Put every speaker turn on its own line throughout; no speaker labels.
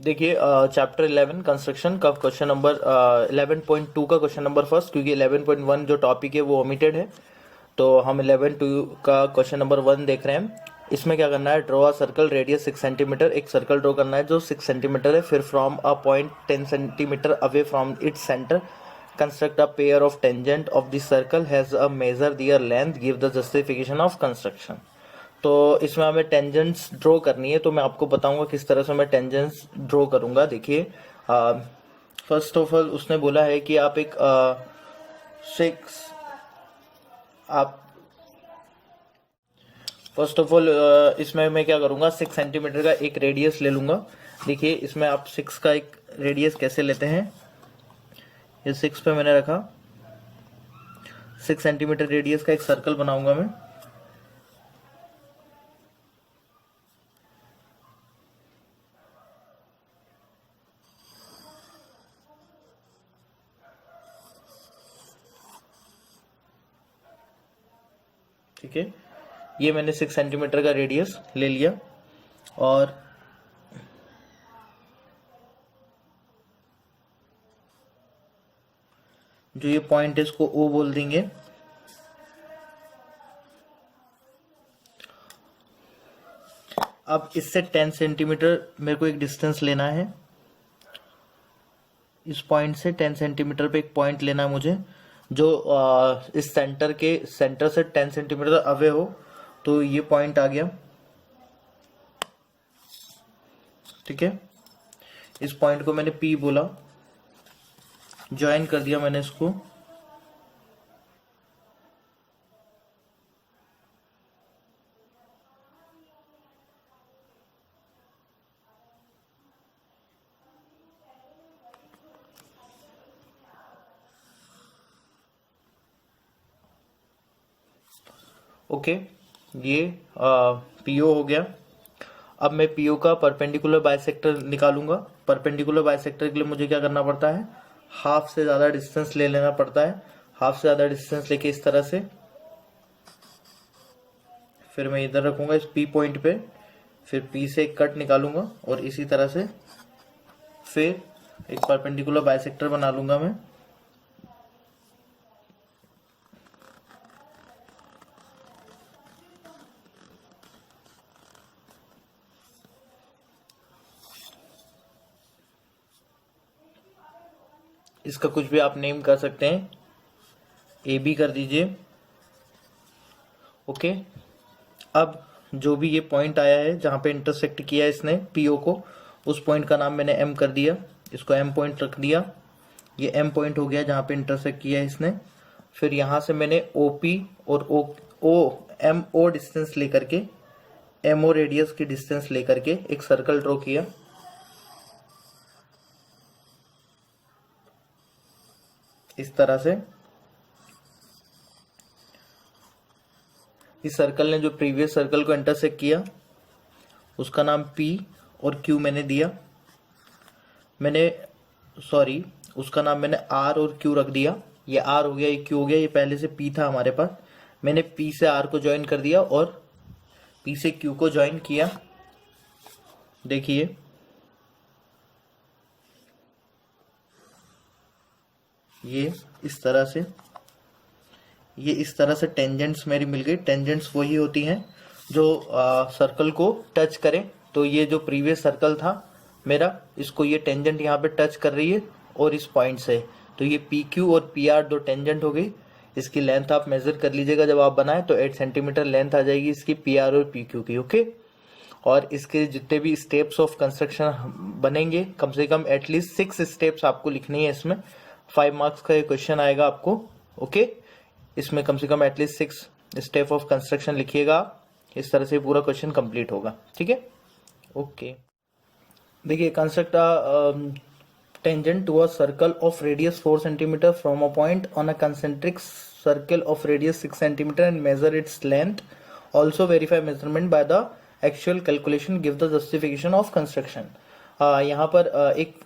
देखिए chapter 11 construction का question number 11.2 का क्वेश्चन नंबर फर्स्ट, क्योंकि 11.1 जो टॉपिक है वो ओमिटेड है, तो हम 11.2 का क्वेश्चन नंबर 1 देख रहे हैं। इसमें क्या करना है, draw a circle radius 6 centimetre. एक सर्कल ड्रॉ करना है जो 6 सेंटीमीटर है। फिर from a point 10 centimetre away from its centre construct a pair of tangent of this circle has a measure their length, give the justification of construction. तो इसमें हमें tangents draw करनी है, तो मैं आपको बताऊंगा किस तरह से मैं टेंजेंट्स ड्रॉ करूंगा। देखिए फर्स्ट ऑफ ऑल उसने बोला है कि आप एक सिक्स आप फर्स्ट ऑफ ऑल इसमें मैं क्या करूंगा, 6 सेंटीमीटर का एक रेडियस ले लूंगा। देखिए इसमें आप 6 का एक रेडियस कैसे लेते हैं, ये 6 पे मैंने रखा, 6 सेंटीमीटर रेडियस का एक सर्कल बनाऊंगा मैं। ठीक है, ये मैंने 6 सेंटीमीटर का रेडियस ले लिया और जो ये पॉइंट है इसको ओ बोल देंगे। अब इससे 10 सेंटीमीटर मेरे को एक डिस्टेंस लेना है, इस पॉइंट से 10 सेंटीमीटर पे एक पॉइंट लेना है मुझे, जो इस सेंटर से 10 सेंटीमीटर अवे हो। तो ये पॉइंट आ गया, ठीक है। इस पॉइंट को मैंने P बोला, ज्वाइन कर दिया मैंने इसको। ओके, ये पीओ हो गया। अब मैं पीओ का परपेंडिकुलर बाइसेक्टर निकालूंगा। परपेंडिकुलर बाइसेक्टर के लिए मुझे क्या करना पड़ता है, हाफ से ज्यादा डिस्टेंस ले लेना पड़ता है। हाफ से ज्यादा डिस्टेंस लेके इस तरह से, फिर मैं इधर रखूंगा इस पी पॉइंट पे, फिर पी से एक कट निकालूंगा और इसी तरह से फिर एक परपेंडिकुलर बाइसेक्टर बना लूंगा मैं। इसका कुछ भी आप नेम कर सकते हैं, ए बी कर दीजिए। ओके, अब जो भी ये पॉइंट आया है जहां पे इंटरसेक्ट किया है इसने पीओ को, उस पॉइंट का नाम मैंने एम कर दिया, इसको एम पॉइंट रख दिया। ये एम पॉइंट हो गया जहां पे इंटरसेक्ट किया है इसने। फिर यहां से मैंने ओपी और ओ एम ओ डिस्टेंस लेकर के, एम ओ रेडियस की डिस्टेंस लेकर के एक सर्कल ड्रॉ किया। इस तरह से इस सर्कल ने जो प्रीवियस सर्कल को इंटरसेक्ट किया उसका नाम P और Q मैंने दिया। उसका नाम मैंने R और Q रख दिया। ये R हो गया, ये Q हो गया, ये पहले से P था हमारे पास। मैंने P से R को ज्वाइन कर दिया और P से Q को ज्वाइन किया। देखिए ये इस तरह से टेंजेंट्स मेरी मिल गई। टेंजेंट्स वही होती हैं जो सर्कल को टच करें। तो ये जो प्रीवियस सर्कल था मेरा, इसको ये टेंजेंट यहाँ पे टच कर रही है और इस पॉइंट से, तो ये पी क्यू और पी आर दो टेंजेंट हो गई। इसकी लेंथ आप मेजर कर लीजिएगा जब आप बनाए, तो 8 सेंटीमीटर लेंथ आ जाएगी इसकी पी आर और पी क्यू की। ओके, और इसके जितने भी स्टेप्स ऑफ कंस्ट्रक्शन बनेंगे, कम से कम एटलीस्ट 6 स्टेप्स आपको लिखनी है। इसमें 5 मार्क्स का ये क्वेश्चन आएगा आपको। ओके, इसमें कम से कम एटलीस्ट 6 स्टेप ऑफ कंस्ट्रक्शन लिखिएगा। इस तरह से पूरा क्वेश्चन कंप्लीट होगा। ठीक है, ओके। देखिए, construct tangent to a circle of radius 4 centimetre from a point on a concentric circle of radius 6 centimetre and measure its length. Also verify measurement by the actual calculation, give the justification of construction. यहाँ पर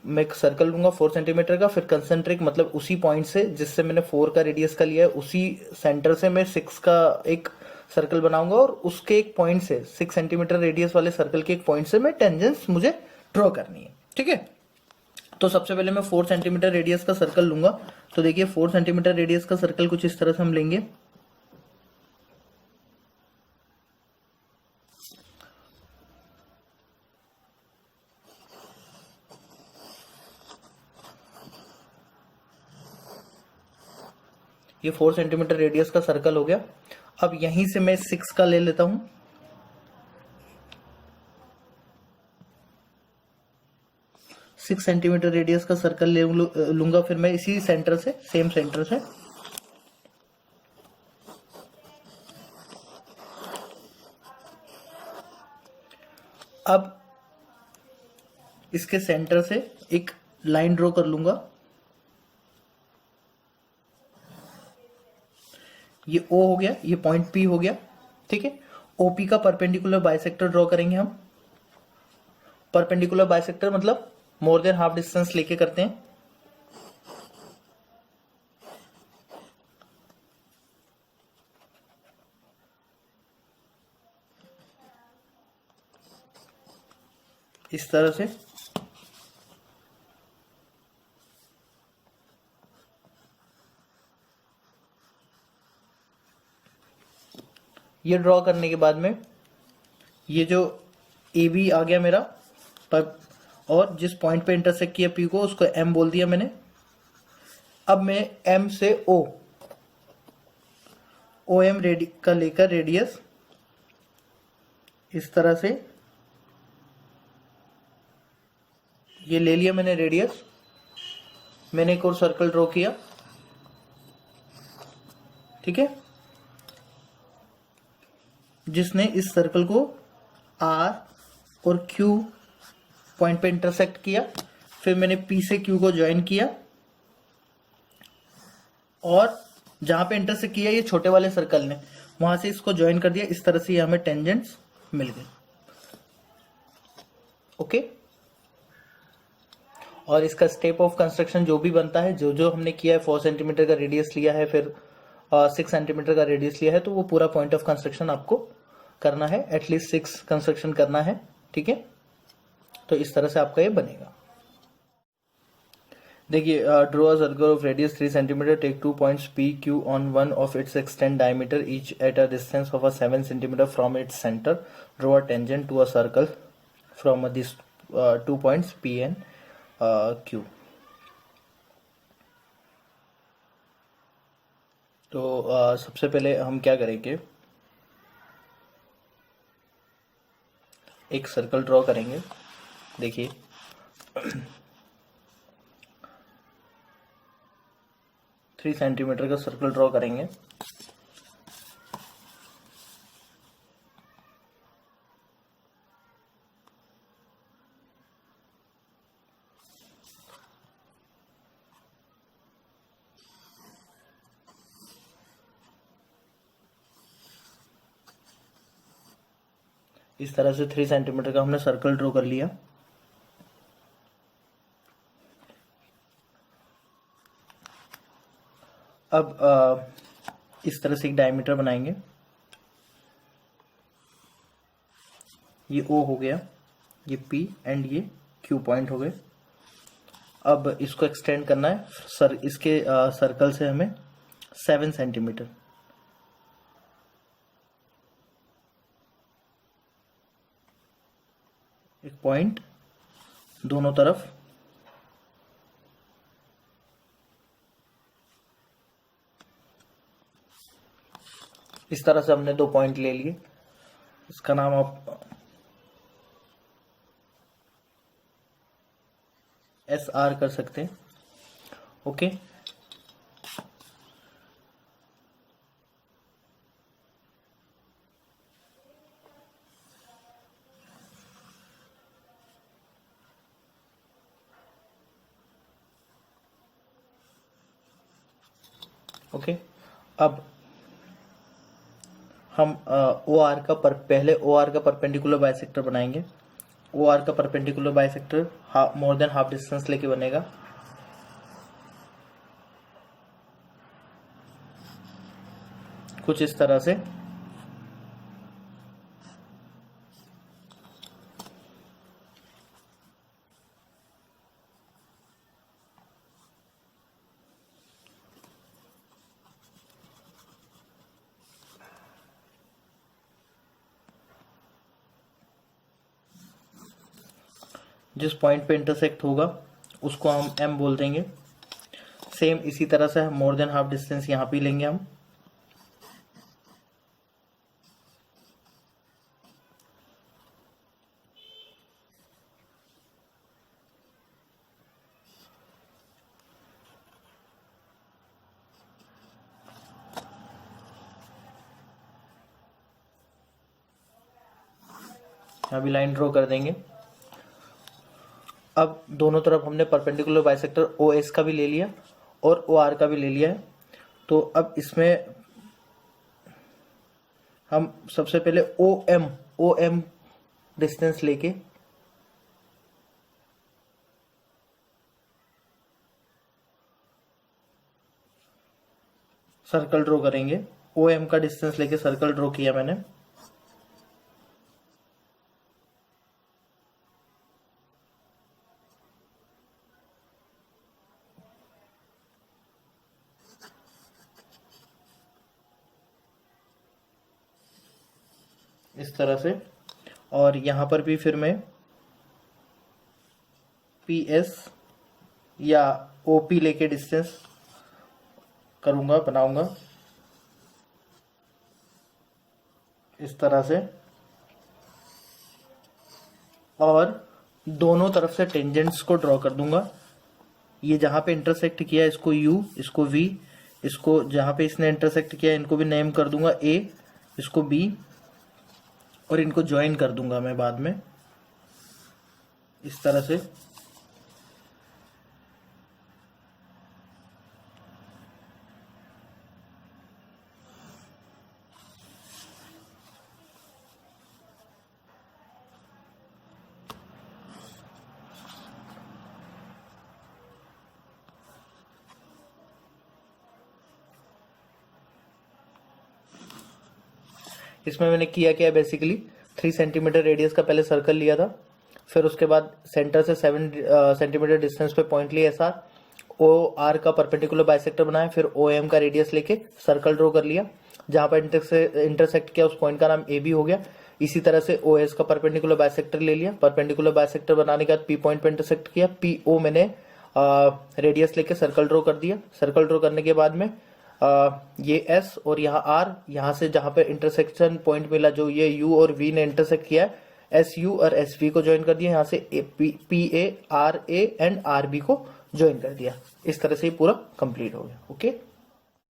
मैं एक circle लूंगा 4 centimetre का, फिर concentric मतलब उसी point से जिससे मैंने 4 का रेडियस का लिया है, उसी सेंटर से मैं 6 का एक सर्कल बनाऊंगा और उसके एक पॉइंट से 6 सेंटीमीटर रेडियस वाले सर्कल के एक पॉइंट से मैं टेंजेंट्स मुझे ड्रॉ करनी है। ठीक है। तो सबसे पहले मैं 4 सेंटीमीटर रेडियस का सर्कल लूंगा। तो देखिए 4 सेंटीमीटर रेडियस का सर्कल कुछ इस तरह से हम लेंगे। ये 4 सेंटीमीटर रेडियस का सर्कल हो गया। अब यहीं से मैं 6 का ले लेता हूं। 6 सेंटीमीटर रेडियस का सर्कल लूंगा फिर मैं इसी सेंटर से, सेम सेंटर से। अब इसके सेंटर से एक लाइन ड्रॉ कर लूंगा। ये O हो गया, ये पॉइंट P हो गया। ठीक है। OP का परपेंडिकुलर बाइसेक्टर ड्रॉ करेंगे हम। परपेंडिकुलर बाइसेक्टर मतलब मोर देन हाफ डिस्टेंस लेके करते हैं। इस तरह से ये ड्रॉ करने के बाद में ये जो AB आ गया मेरा पर, और जिस पॉइंट पे इंटरसेक्ट किया P को उसको M बोल दिया मैंने। अब मैं M से OM का लेकर रेडियस इस तरह से ये ले लिया मैंने रेडियस। मैंने एक और सर्कल ड्रॉ किया। ठीक है। जिसने इस सर्कल को R और Q पॉइंट पे इंटरसेक्ट किया। फिर मैंने P से Q को ज्वाइन किया और जहां पे इंटरसेक्ट किया ये छोटे वाले सर्कल ने, वहां से इसको ज्वाइन कर दिया। इस तरह से ये हमें टेंजेंट्स मिल गए। ओके। और इसका स्टेप ऑफ कंस्ट्रक्शन जो भी बनता है, जो जो हमने किया है, 4 सेंटीमीटर का रेडियस लिया है, फिर 6 सेंटीमीटर का रेडियस लिया है, तो वो पूरा पॉइंट ऑफ कंस्ट्रक्शन आपको करना है। एटलीस्ट 6 कंस्ट्रक्शन करना है। ठीक है। तो इस तरह से आपका ये बनेगा। देखिए, draw a circle of radius 3 centimetre, take 2 points P Q on one of its extend diameter each at a distance of 7 centimetre from its centre. Draw a tangent to a circle from this 2 points P and Q। तो सबसे पहले हम क्या करेंगे, एक circle draw करेंगे। देखिए three centimetre का सर्कल ड्रॉ करेंगे। इस तरह से 3 सेंटीमीटर का हमने सर्कल ड्रॉ कर लिया। अब इस तरह से एक डायमीटर बनाएंगे। ये O हो गया, ये P एंड ये Q पॉइंट हो गए। अब इसको एक्सटेंड करना है सर, इसके सर्कल से हमें 7 सेंटीमीटर। एक पॉइंट दोनों तरफ। इस तरह से हमने 2 पॉइंट ले लिए। इसका नाम आप SR कर सकते हैं। ओके। ओके। अब हम OR का पहले OR का परपेंडिकुलर बाइसेक्टर बनाएंगे। OR का perpendicular bisector more than half distance लेके बनेगा। कुछ इस तरह से। जिस पॉइंट पे इंटरसेक्ट होगा उसको हम m बोल देंगे। सेम इसी तरह से मोर देन हाफ डिस्टेंस यहाँ पे लेंगे हम। अभी लाइन ड्रॉ कर देंगे। अब दोनों तरफ हमने परपेंडिकुलर बाइसेक्टर ओ एस का भी ले लिया और ओ आर का भी ले लिया है। तो अब इसमें हम सबसे पहले ओ एम डिस्टेंस लेके सर्कल ड्रॉ करेंगे। ओ एम का डिस्टेंस लेके सर्कल ड्रॉ किया मैंने। इस तरह से, और यहां पर भी फिर मैं पी एस या ओ पी लेके डिस्टेंस करूंगा, बनाऊंगा इस तरह से। और दोनों तरफ से टेंजेंट्स को ड्रॉ कर दूंगा। ये जहां पे इंटरसेक्ट किया इसको यू, इसको वी, इसको जहां पे इसने इंटरसेक्ट किया इनको भी नेम कर दूंगा ए, इसको बी, और इनको ज्वाइन कर दूंगा मैं बाद में इस तरह से। इसमें मैंने किया क्या, बेसिकली 3 सेंटीमीटर रेडियस का पहले सर्कल लिया था, फिर उसके बाद सेंटर से 7 सेंटीमीटर डिस्टेंस पे पॉइंट लिया एस आर, ओ आर का परपेंडिकुलर बाइसेक्टर बनाया, फिर ओ एम का रेडियस लेके सर्कल ड्रॉ कर लिया। जहां पर इंटरसेक्ट किया उस पॉइंट का नाम ए बी हो गया। इसी तरह से ओ एस का परपेंडिकुलर बाइसेक्टर ले लिया। परपेंडिकुलर बाइसेक्टर बनाने के बाद पी पॉइंट पे इंटरसेक्ट किया, पी ओ मैंने रेडियस लेके सर्कल ड्रॉ कर दिया। सर्कल ड्रॉ करने के बाद में ये एस और यहाँ आर, यहाँ से जहां पे इंटरसेक्शन पॉइंट मिला जो ये यू और वी ने इंटरसेक्ट किया, एस यू और एस वी को ज्वाइन कर दिया। यहाँ से P A R A and R B को ज्वाइन कर दिया। इस तरह से ये पूरा कंप्लीट हो गया। ओके।